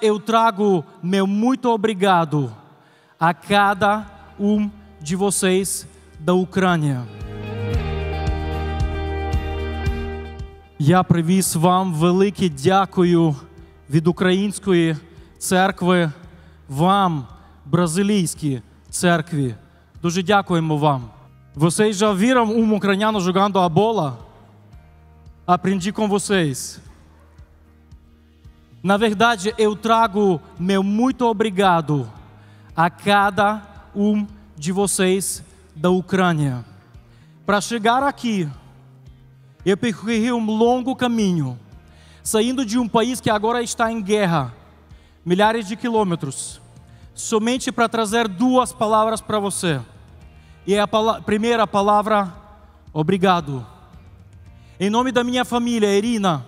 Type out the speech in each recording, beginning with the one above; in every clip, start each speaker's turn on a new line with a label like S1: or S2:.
S1: Eu trago meu muito obrigado a cada um de vocês da Ucrânia. Я привіз вам велике дякую від української церкви, вам, бразилійській церкві. Дуже дякуємо вам. Vocês já viram ucraniano jogando a bola? Aprendi com vocês. Na verdade, eu trago meu muito obrigado a cada um de vocês da Ucrânia. Para chegar aqui, eu percorri um longo caminho, saindo de um país que agora está em guerra, milhares de quilômetros, somente para trazer duas palavras para você. E a primeira palavra, obrigado. Em nome da minha família, Irina,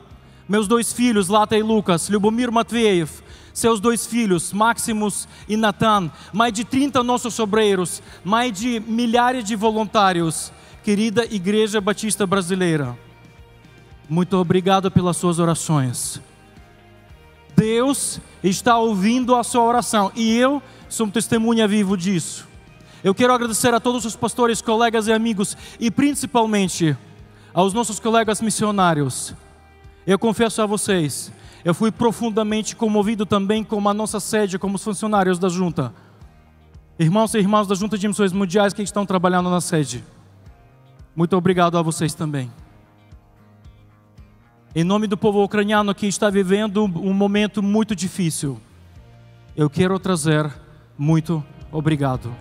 S1: meus dois filhos, Lata e Lucas, Lyubomir Matveev, seus dois filhos, Maximus e Nathan, mais de 30 nossos obreiros, mais de milhares de voluntários, querida Igreja Batista Brasileira, muito obrigado pelas suas orações. Deus está ouvindo a sua oração e eu sou um testemunha vivo disso. Eu quero agradecer a todos os pastores, colegas e amigos e principalmente aos nossos colegas missionários. Eu confesso a vocês, eu fui profundamente comovido também com a nossa sede, como os funcionários da junta. Irmãos e irmãs da Junta de Missões Mundiais que estão trabalhando na sede. Muito obrigado a vocês também. Em nome do povo ucraniano que está vivendo um momento muito difícil, eu quero trazer muito obrigado.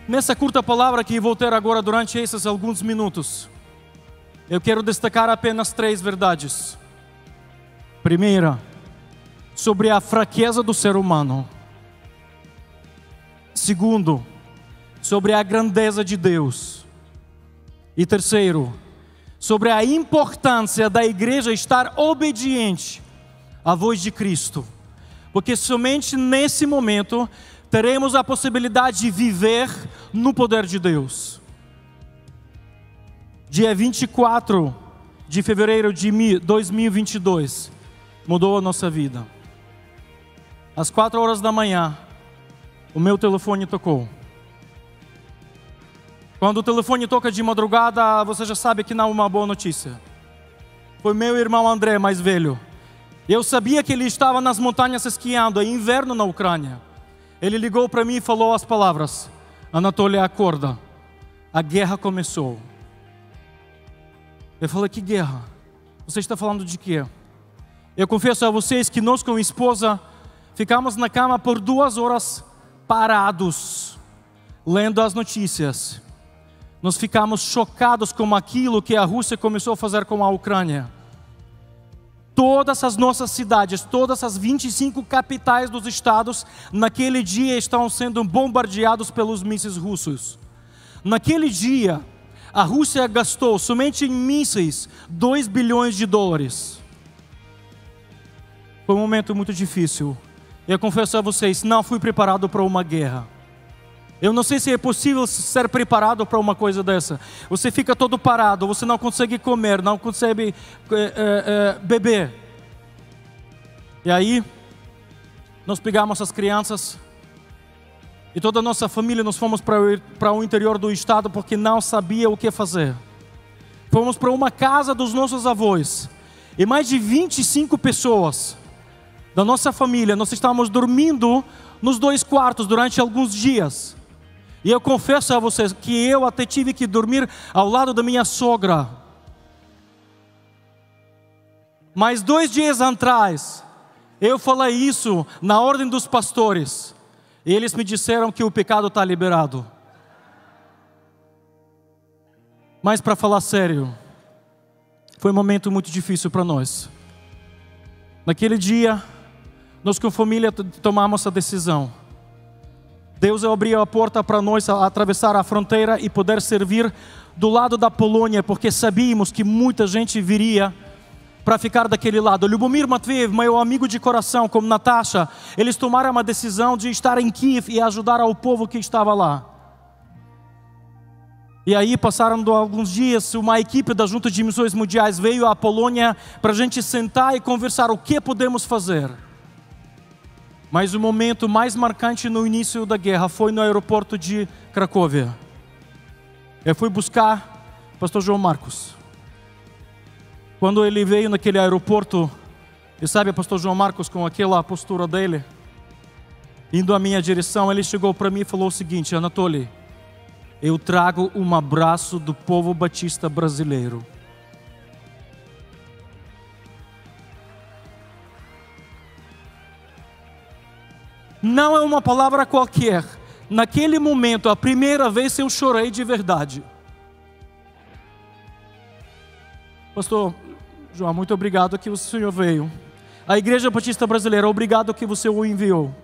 S1: Nessa curta palavra que vou ter agora durante esses alguns minutos, eu quero destacar apenas 3 verdades. Primeira, sobre a fraqueza do ser humano. Segundo, sobre a grandeza de Deus. E terceiro, sobre a importância da igreja estar obediente à voz de Cristo. Porque somente nesse momento teremos a possibilidade de viver no poder de Deus. Dia 24 de fevereiro de 2022, mudou a nossa vida. Às 4 horas da manhã, o meu telefone tocou. Quando o telefone toca de madrugada, você já sabe que não é uma boa notícia. Foi meu irmão André, mais velho. Eu sabia que ele estava nas montanhas esquiando, é inverno na Ucrânia. Ele ligou para mim e falou as palavras: Anatoly, acorda, a guerra começou. Eu falei: que guerra? Você está falando de quê? Eu confesso a vocês que nós com a esposa ficamos na cama por 2 horas parados, lendo as notícias. Nós ficamos chocados com aquilo que a Rússia começou a fazer com a Ucrânia. Todas as nossas cidades, todas as 25 capitais dos estados, naquele dia estão sendo bombardeados pelos mísseis russos. Naquele dia, a Rússia gastou somente em mísseis 2 bilhões de dólares. Foi um momento muito difícil. Eu confesso a vocês, não fui preparado para uma guerra. Eu não sei se é possível ser preparado para uma coisa dessa. Você fica todo parado, você não consegue comer, não consegue beber. E aí, nós pegamos as crianças e toda a nossa família, nós fomos para o interior do estado porque não sabia o que fazer. Fomos para uma casa dos nossos avós e mais de 25 pessoas da nossa família, nós estávamos dormindo nos 2 quartos durante alguns dias. E eu confesso a vocês que eu até tive que dormir ao lado da minha sogra. Mas 2 dias atrás, eu falei isso na ordem dos pastores. E eles me disseram que o pecado está liberado. Mas para falar sério, foi um momento muito difícil para nós. Naquele dia, nós com a família tomamos a decisão. Deus abriu a porta para nós atravessar a fronteira e poder servir do lado da Polônia, porque sabíamos que muita gente viria para ficar daquele lado. Lyubomir Matveev, meu amigo de coração, como Natasha, eles tomaram uma decisão de estar em Kiev e ajudar ao povo que estava lá. E aí passaram alguns dias, uma equipe da Junta de Missões Mundiais veio à Polônia para a gente sentar e conversar o que podemos fazer. Mas o momento mais marcante no início da guerra foi no aeroporto de Cracóvia. Eu fui buscar o pastor João Marcos. Quando ele veio naquele aeroporto, e sabe, o pastor João Marcos, com aquela postura dele, indo à minha direção, ele chegou para mim e falou o seguinte: Anatoly, eu trago um abraço do povo batista brasileiro. Não é uma palavra qualquer. Naquele momento, a primeira vez eu chorei de verdade. Pastor João, muito obrigado que o senhor veio. A Igreja Batista Brasileira, obrigado que você o enviou.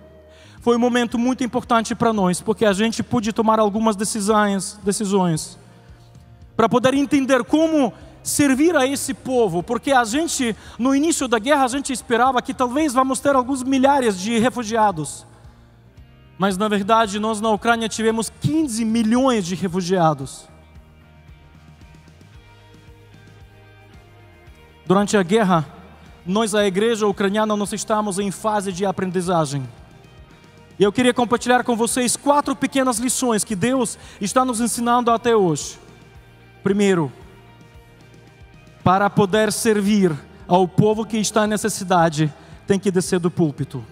S1: Foi um momento muito importante para nós, porque a gente pôde tomar algumas decisões para poder entender como servir a esse povo, porque a gente, no início da guerra, a gente esperava que talvez vamos ter alguns milhares de refugiados. Mas na verdade, nós na Ucrânia tivemos 15 milhões de refugiados. Durante a guerra, nós, a igreja ucraniana, nós estamos em fase de aprendizagem. E eu queria compartilhar com vocês 4 pequenas lições que Deus está nos ensinando até hoje. Primeiro, para poder servir ao povo que está em necessidade, tem que descer do púlpito.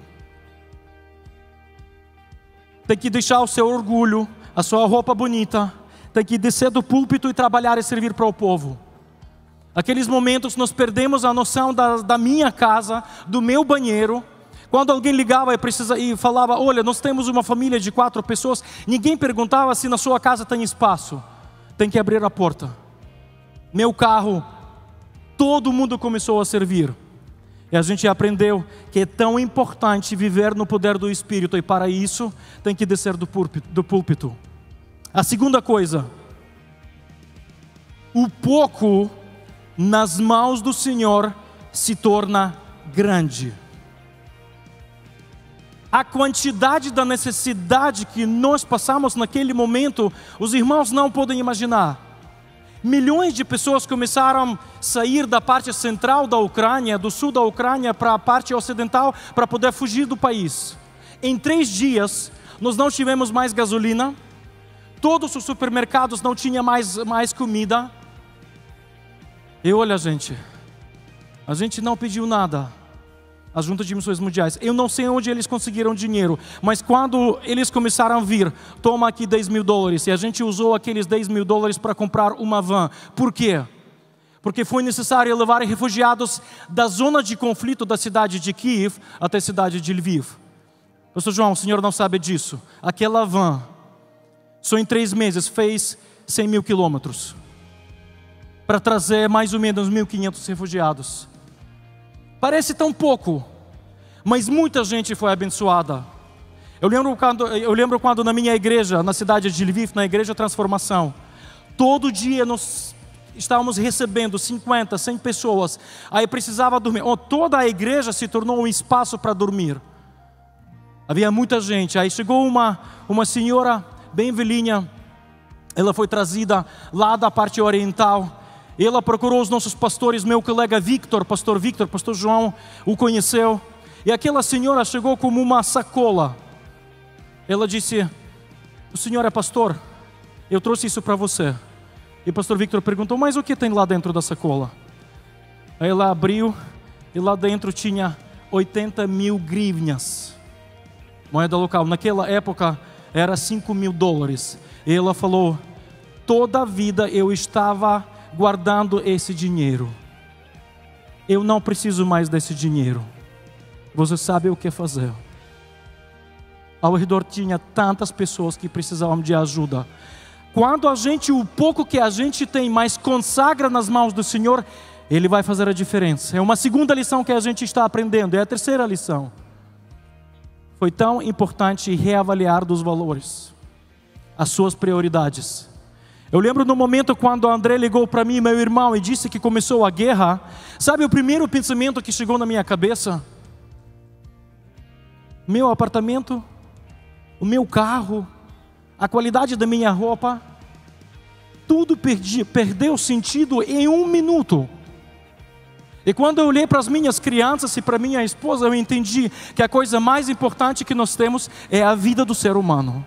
S1: Tem que deixar o seu orgulho, a sua roupa bonita, tem que descer do púlpito e trabalhar e servir para o povo. Aqueles momentos nós perdemos a noção da minha casa, do meu banheiro. Quando alguém ligava e falava, olha, nós temos uma família de 4 pessoas, ninguém perguntava se na sua casa tem espaço. Tem que abrir a porta. Meu carro, todo mundo começou a servir. E a gente aprendeu que é tão importante viver no poder do Espírito, e para isso tem que descer do púlpito. A segunda coisa, o pouco nas mãos do Senhor se torna grande. A quantidade da necessidade que nós passamos naquele momento, os irmãos não podem imaginar. Milhões de pessoas começaram a sair da parte central da Ucrânia, do sul da Ucrânia, para a parte ocidental, para poder fugir do país. Em 3 dias, nós não tivemos mais gasolina, todos os supermercados não tinham mais comida. E olha, gente, a gente não pediu nada. A Junta de Missões Mundiais, eu não sei onde eles conseguiram dinheiro, mas quando eles começaram a vir, toma aqui $10.000, e a gente usou aqueles $10.000 para comprar uma van. Por quê? Porque foi necessário levar refugiados da zona de conflito da cidade de Kiev até a cidade de Lviv. Pastor João, o senhor não sabe disso. Aquela van, só em 3 meses, fez 100 mil quilômetros para trazer mais ou menos 1.500 refugiados. Parece tão pouco, mas muita gente foi abençoada. Eu lembro quando na minha igreja, na cidade de Lviv, na Igreja Transformação, todo dia nós estávamos recebendo 50, 100 pessoas. Aí precisava dormir. Toda a igreja se tornou um espaço para dormir. Havia muita gente. Aí chegou uma senhora bem velhinha. Ela foi trazida lá da parte oriental. Ela procurou os nossos pastores, meu colega Victor, pastor João o conheceu. E aquela senhora chegou com uma sacola. Ela disse, o senhor é pastor? Eu trouxe isso para você. E o pastor Victor perguntou, mas o que tem lá dentro da sacola? Aí ela abriu e lá dentro tinha 80 mil grivnas. Moeda local. Naquela época era $5.000. E ela falou, toda a vida eu estava guardando esse dinheiro. Eu não preciso mais desse dinheiro. Você sabe o que fazer. Ao redor tinha tantas pessoas que precisavam de ajuda. Quando o pouco que a gente tem, mais consagra nas mãos do Senhor, Ele vai fazer a diferença. É uma segunda lição que a gente está aprendendo. É a terceira lição. Foi tão importante reavaliar dos valores, as suas prioridades. Eu lembro no momento quando André ligou para mim, meu irmão, e disse que começou a guerra. Sabe o primeiro pensamento que chegou na minha cabeça? Meu apartamento, o meu carro, a qualidade da minha roupa, tudo perdeu sentido em 1 minuto. E quando eu olhei para as minhas crianças e para minha esposa, eu entendi que a coisa mais importante que nós temos é a vida do ser humano.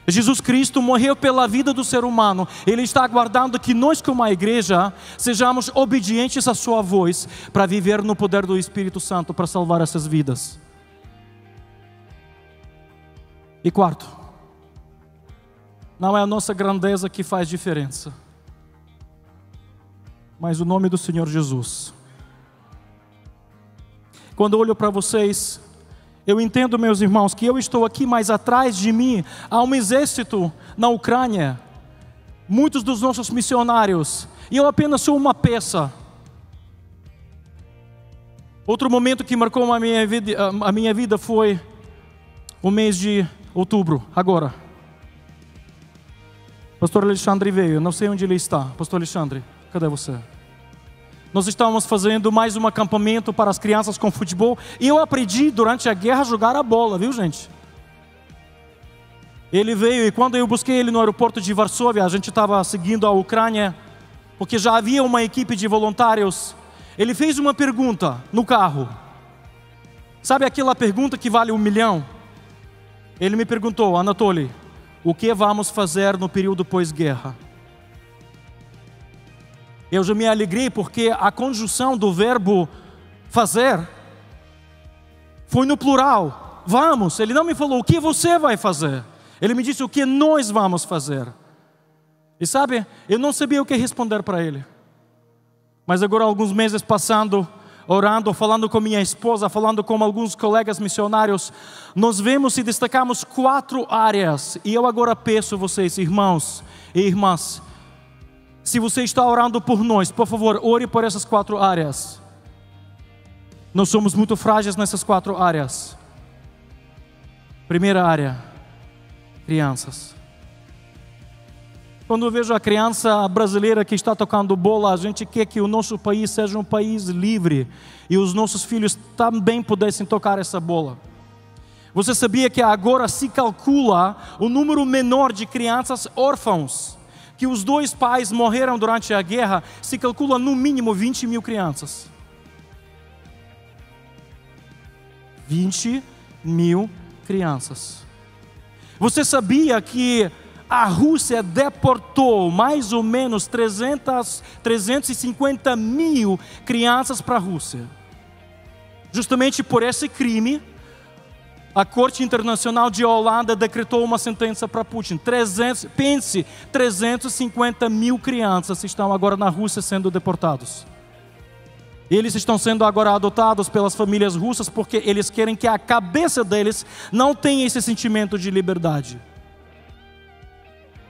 S1: Jesus Cristo morreu pela vida do ser humano. Ele está aguardando que nós, como a igreja, sejamos obedientes à sua voz para viver no poder do Espírito Santo, para salvar essas vidas. E quarto, não é a nossa grandeza que faz diferença, mas o nome do Senhor Jesus. Quando eu olho para vocês, eu entendo, meus irmãos, que eu estou aqui, mas atrás de mim há um exército na Ucrânia, muitos dos nossos missionários, e eu apenas sou uma peça. Outro momento que marcou a minha vida foi o mês de outubro, agora. Pastor Alexandre veio, não sei onde ele está. Pastor Alexandre, cadê você? Nós estávamos fazendo mais um acampamento para as crianças com futebol. E eu aprendi durante a guerra a jogar a bola, viu, gente? Ele veio e quando eu busquei ele no aeroporto de Varsóvia, a gente estava seguindo a Ucrânia, porque já havia uma equipe de voluntários. Ele fez uma pergunta no carro. Sabe aquela pergunta que vale 1 milhão? Ele me perguntou: Anatoly, o que vamos fazer no período pós-guerra? Eu já me alegrei porque a conjunção do verbo fazer foi no plural. Vamos. Ele não me falou o que você vai fazer. Ele me disse o que nós vamos fazer. E sabe, eu não sabia o que responder para ele. Mas agora, alguns meses passando, orando, falando com minha esposa, falando com alguns colegas missionários, nós vemos e destacamos 4 áreas. E eu agora peço a vocês, irmãos e irmãs, se você está orando por nós, por favor, ore por essas 4 áreas. Nós somos muito frágeis nessas 4 áreas. Primeira área, crianças. Quando eu vejo a criança brasileira que está tocando bola, a gente quer que o nosso país seja um país livre e os nossos filhos também pudessem tocar essa bola. Você sabia que agora se calcula o número menor de crianças órfãos, que os 2 pais morreram durante a guerra, se calcula no mínimo 20 mil crianças. 20 mil crianças. Você sabia que a Rússia deportou mais ou menos 350 mil crianças para a Rússia? Justamente por esse crime, a Corte Internacional de Holanda decretou uma sentença para Putin. 350 mil crianças estão agora na Rússia sendo deportados. Eles estão sendo agora adotados pelas famílias russas porque eles querem que a cabeça deles não tenha esse sentimento de liberdade.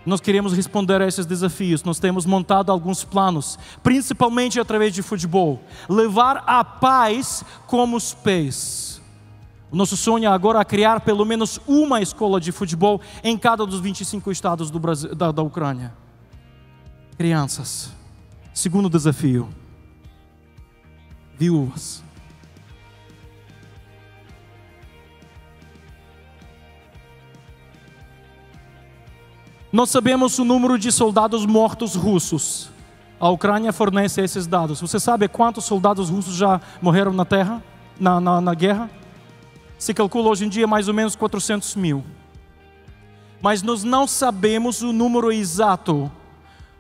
S1: Nós queremos responder a esses desafios. Nós temos montado alguns planos, principalmente através de futebol. Levar a paz como os pés. O nosso sonho agora é criar pelo menos uma escola de futebol em cada dos 25 estados do Brasil, da Ucrânia. Crianças. Segundo desafio. Viúvas. Nós sabemos o número de soldados mortos russos. A Ucrânia fornece esses dados. Você sabe quantos soldados russos já morreram na terra, na guerra? Se calcula hoje em dia mais ou menos 400 mil. Mas nós não sabemos o número exato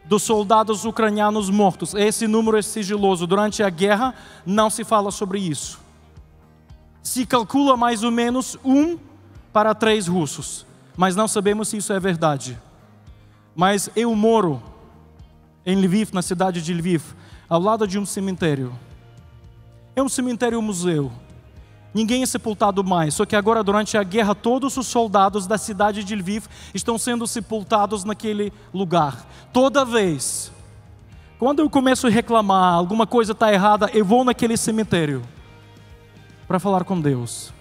S1: dos soldados ucranianos mortos. Esse número é sigiloso. Durante a guerra não se fala sobre isso. Se calcula mais ou menos 1 para 3 russos. Mas não sabemos se isso é verdade. Mas eu moro em Lviv, na cidade de Lviv, ao lado de um cemitério. É um cemitério-museu. Ninguém é sepultado mais, só que agora durante a guerra todos os soldados da cidade de Lviv estão sendo sepultados naquele lugar. Toda vez, quando eu começo a reclamar, alguma coisa está errada, eu vou naquele cemitério para falar com Deus.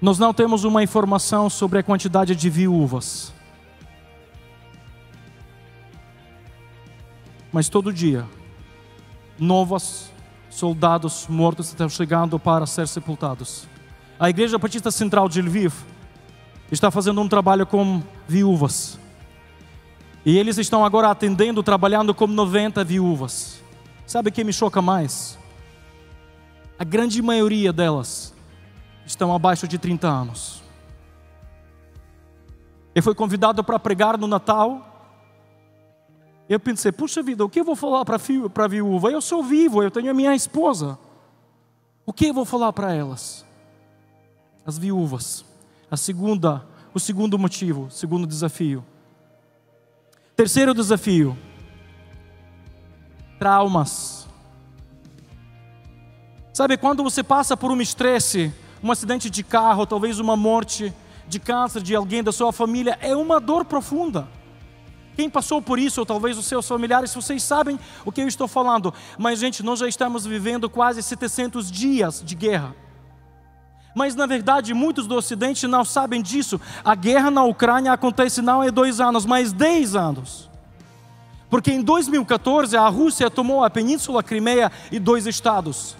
S1: Nós não temos uma informação sobre a quantidade de viúvas. Mas todo dia, novos soldados mortos estão chegando para ser sepultados. A Igreja Batista Central de Lviv está fazendo um trabalho com viúvas. E eles estão agora atendendo, trabalhando com 90 viúvas. Sabe o que me choca mais? A grande maioria delas estão abaixo de 30 anos. Eu fui convidado para pregar no Natal. Eu pensei, puxa vida, o que eu vou falar para a viúva? Eu sou vivo, eu tenho a minha esposa. O que eu vou falar para elas? As viúvas. O segundo motivo, o segundo desafio. Terceiro desafio. Traumas. Sabe, quando você passa por um estresse, um acidente de carro, talvez uma morte de câncer de alguém da sua família, é uma dor profunda. Quem passou por isso, ou talvez os seus familiares, vocês sabem o que eu estou falando. Mas, gente, nós já estamos vivendo quase 700 dias de guerra. Mas, na verdade, muitos do Ocidente não sabem disso. A guerra na Ucrânia acontece não há 2 anos, mas 10 anos. Porque em 2014, a Rússia tomou a Península Crimeia e 2 estados.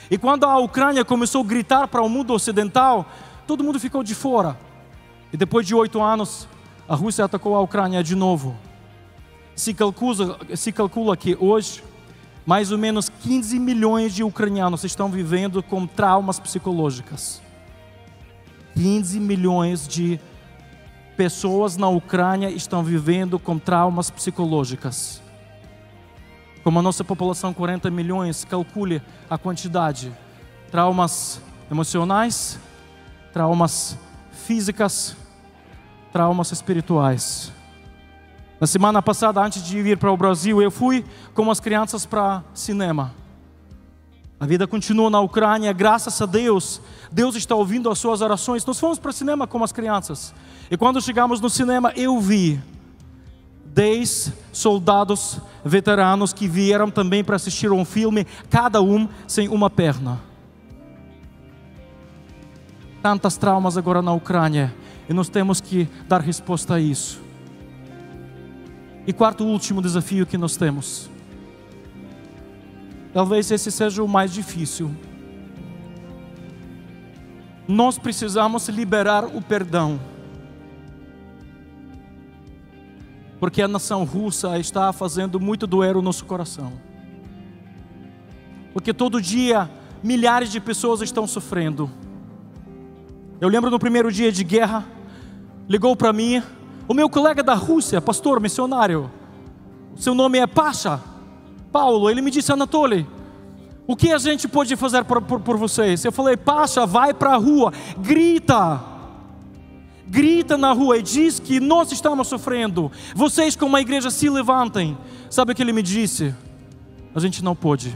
S1: E quando a Ucrânia começou a gritar para o mundo ocidental, todo mundo ficou de fora. E depois de 8 anos, a Rússia atacou a Ucrânia de novo. Se calcula que hoje, mais ou menos 15 milhões de ucranianos estão vivendo com traumas psicológicos. 15 milhões de pessoas na Ucrânia estão vivendo com traumas psicológicos. Como a nossa população, 40 milhões, calcule a quantidade. Traumas emocionais, traumas físicos, traumas espirituais. Na semana passada, antes de vir para o Brasil, eu fui com as crianças para cinema. A vida continua na Ucrânia, graças a Deus. Deus está ouvindo as suas orações. Nós fomos para o cinema com as crianças. E quando chegamos no cinema, eu vi 10 soldados veteranos que vieram também para assistir um filme, cada um sem uma perna. Tantas traumas agora na Ucrânia. E nós temos que dar resposta a isso. E quarto e último desafio que nós temos. Talvez esse seja o mais difícil. Nós precisamos liberar o perdão. Porque a nação russa está fazendo muito doer o nosso coração. Porque todo dia milhares de pessoas estão sofrendo. Eu lembro no primeiro dia de guerra, ligou para mim o meu colega da Rússia, pastor, missionário. Seu nome é Pasha, Paulo. Ele me disse, Anatoly, o que a gente pode fazer por vocês? Eu falei, Pasha, vai para a rua, grita na rua e diz que nós estamos sofrendo. Vocês como a igreja se levantem. Sabe o que ele me disse? A gente não pode.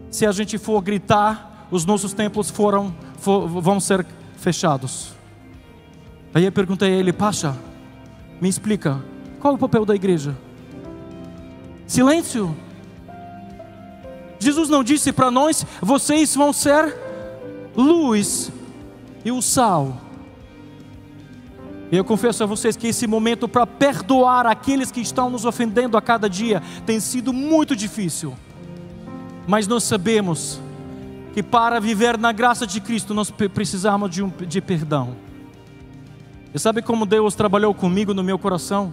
S1: Se a gente for gritar, os nossos templos vão ser fechados. Aí eu perguntei a ele, Pasha, me explica, qual é o papel da igreja? Silêncio. Jesus não disse para nós, vocês vão ser luz e o sal. E eu confesso a vocês que esse momento para perdoar aqueles que estão nos ofendendo a cada dia tem sido muito difícil. Mas nós sabemos que para viver na graça de Cristo nós precisamos de perdão. E sabe como Deus trabalhou comigo no meu coração?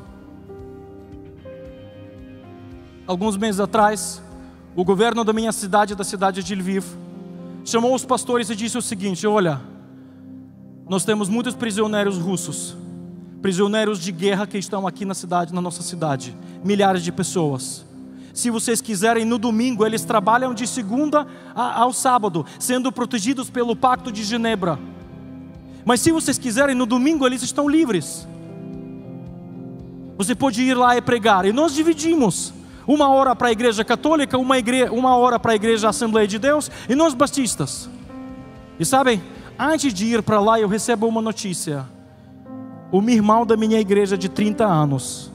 S1: Alguns meses atrás, o governo da minha cidade, da cidade de Lviv, chamou os pastores e disse o seguinte, olha, nós temos muitos prisioneiros russos, prisioneiros de guerra que estão aqui na nossa cidade, milhares de pessoas. Se vocês quiserem, no domingo, eles trabalham de segunda ao sábado, sendo protegidos pelo Pacto de Genebra. Mas se vocês quiserem, no domingo eles estão livres. Você pode ir lá e pregar. E nós dividimos 1 hora para a igreja católica, 1 hora para a igreja Assembleia de Deus e nós batistas. E sabem, antes de ir para lá eu recebo uma notícia. O meu irmão da minha igreja de 30 anos,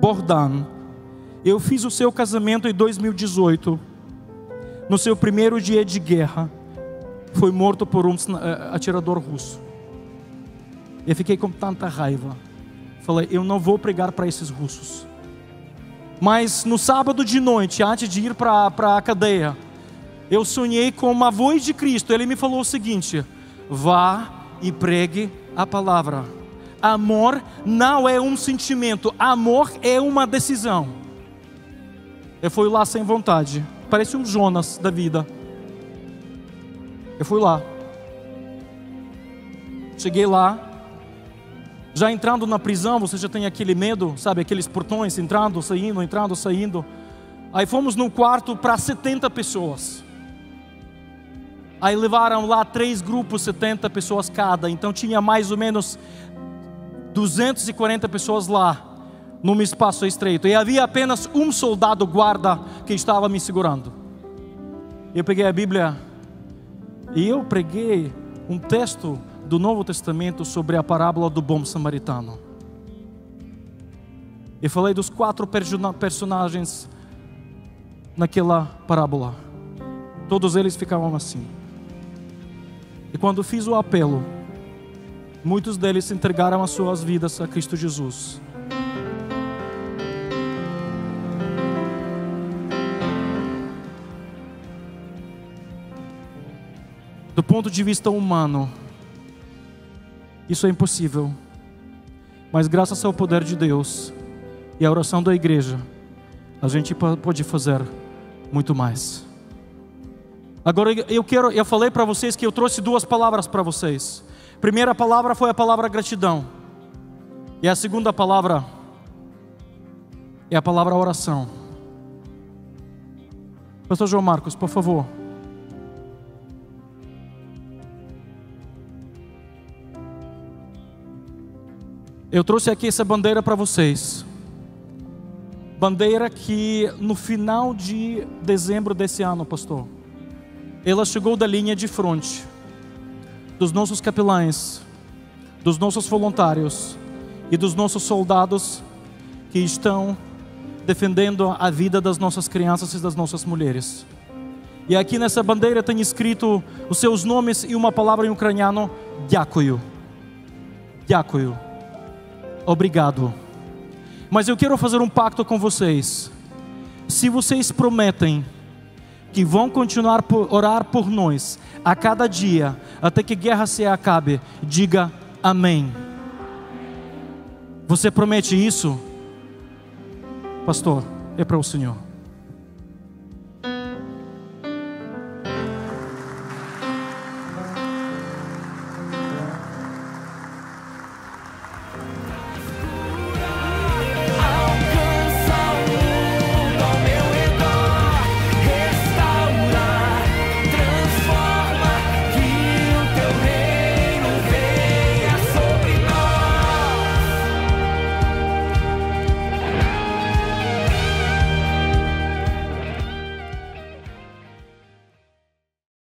S1: Bogdan, eu fiz o seu casamento em 2018, no seu primeiro dia de guerra. foi morto por um atirador russo. Eu fiquei com tanta raiva. Falei, eu não vou pregar para esses russos. Mas no sábado de noite, antes de ir para a cadeia, eu sonhei com uma voz de Cristo. Ele me falou o seguinte: vá e pregue a palavra. Amor não é um sentimento, amor é uma decisão. Eu fui lá sem vontade, parece um Jonas da vida. Eu fui lá. Cheguei lá. Já entrando na prisão, você já tem aquele medo, sabe? Aqueles portões entrando, saindo. Aí fomos num quarto para 70 pessoas. Aí levaram lá 3 grupos, 70 pessoas cada. Então tinha mais ou menos 240 pessoas lá, num espaço estreito. E havia apenas um soldado guarda que estava me segurando. Eu peguei a Bíblia e eu preguei um texto do Novo Testamento sobre a parábola do bom samaritano. E falei dos 4 personagens naquela parábola. Todos eles ficavam assim. E quando fiz o apelo, muitos deles entregaram as suas vidas a Cristo Jesus. Do ponto de vista humano, isso é impossível. Mas graças ao poder de Deus e à oração da igreja, a gente pode fazer muito mais. Agora eu falei para vocês que eu trouxe 2 palavras para vocês. A primeira palavra foi a palavra gratidão. E a segunda palavra é a palavra oração. Pastor João Marcos, por favor. Eu trouxe aqui essa bandeira para vocês. Bandeira que no final de dezembro desse ano, pastor, ela chegou da linha de fronte dos nossos capelães, dos nossos voluntários e dos nossos soldados que estão defendendo a vida das nossas crianças e das nossas mulheres. E aqui nessa bandeira tem escrito os seus nomes e uma palavra em ucraniano: Дякую. Дякую. Obrigado. Mas eu quero fazer um pacto com vocês. Se vocês prometem que vão continuar a orar por nós a cada dia, até que a guerra se acabe, diga amém. Você promete isso? Pastor, é para o Senhor.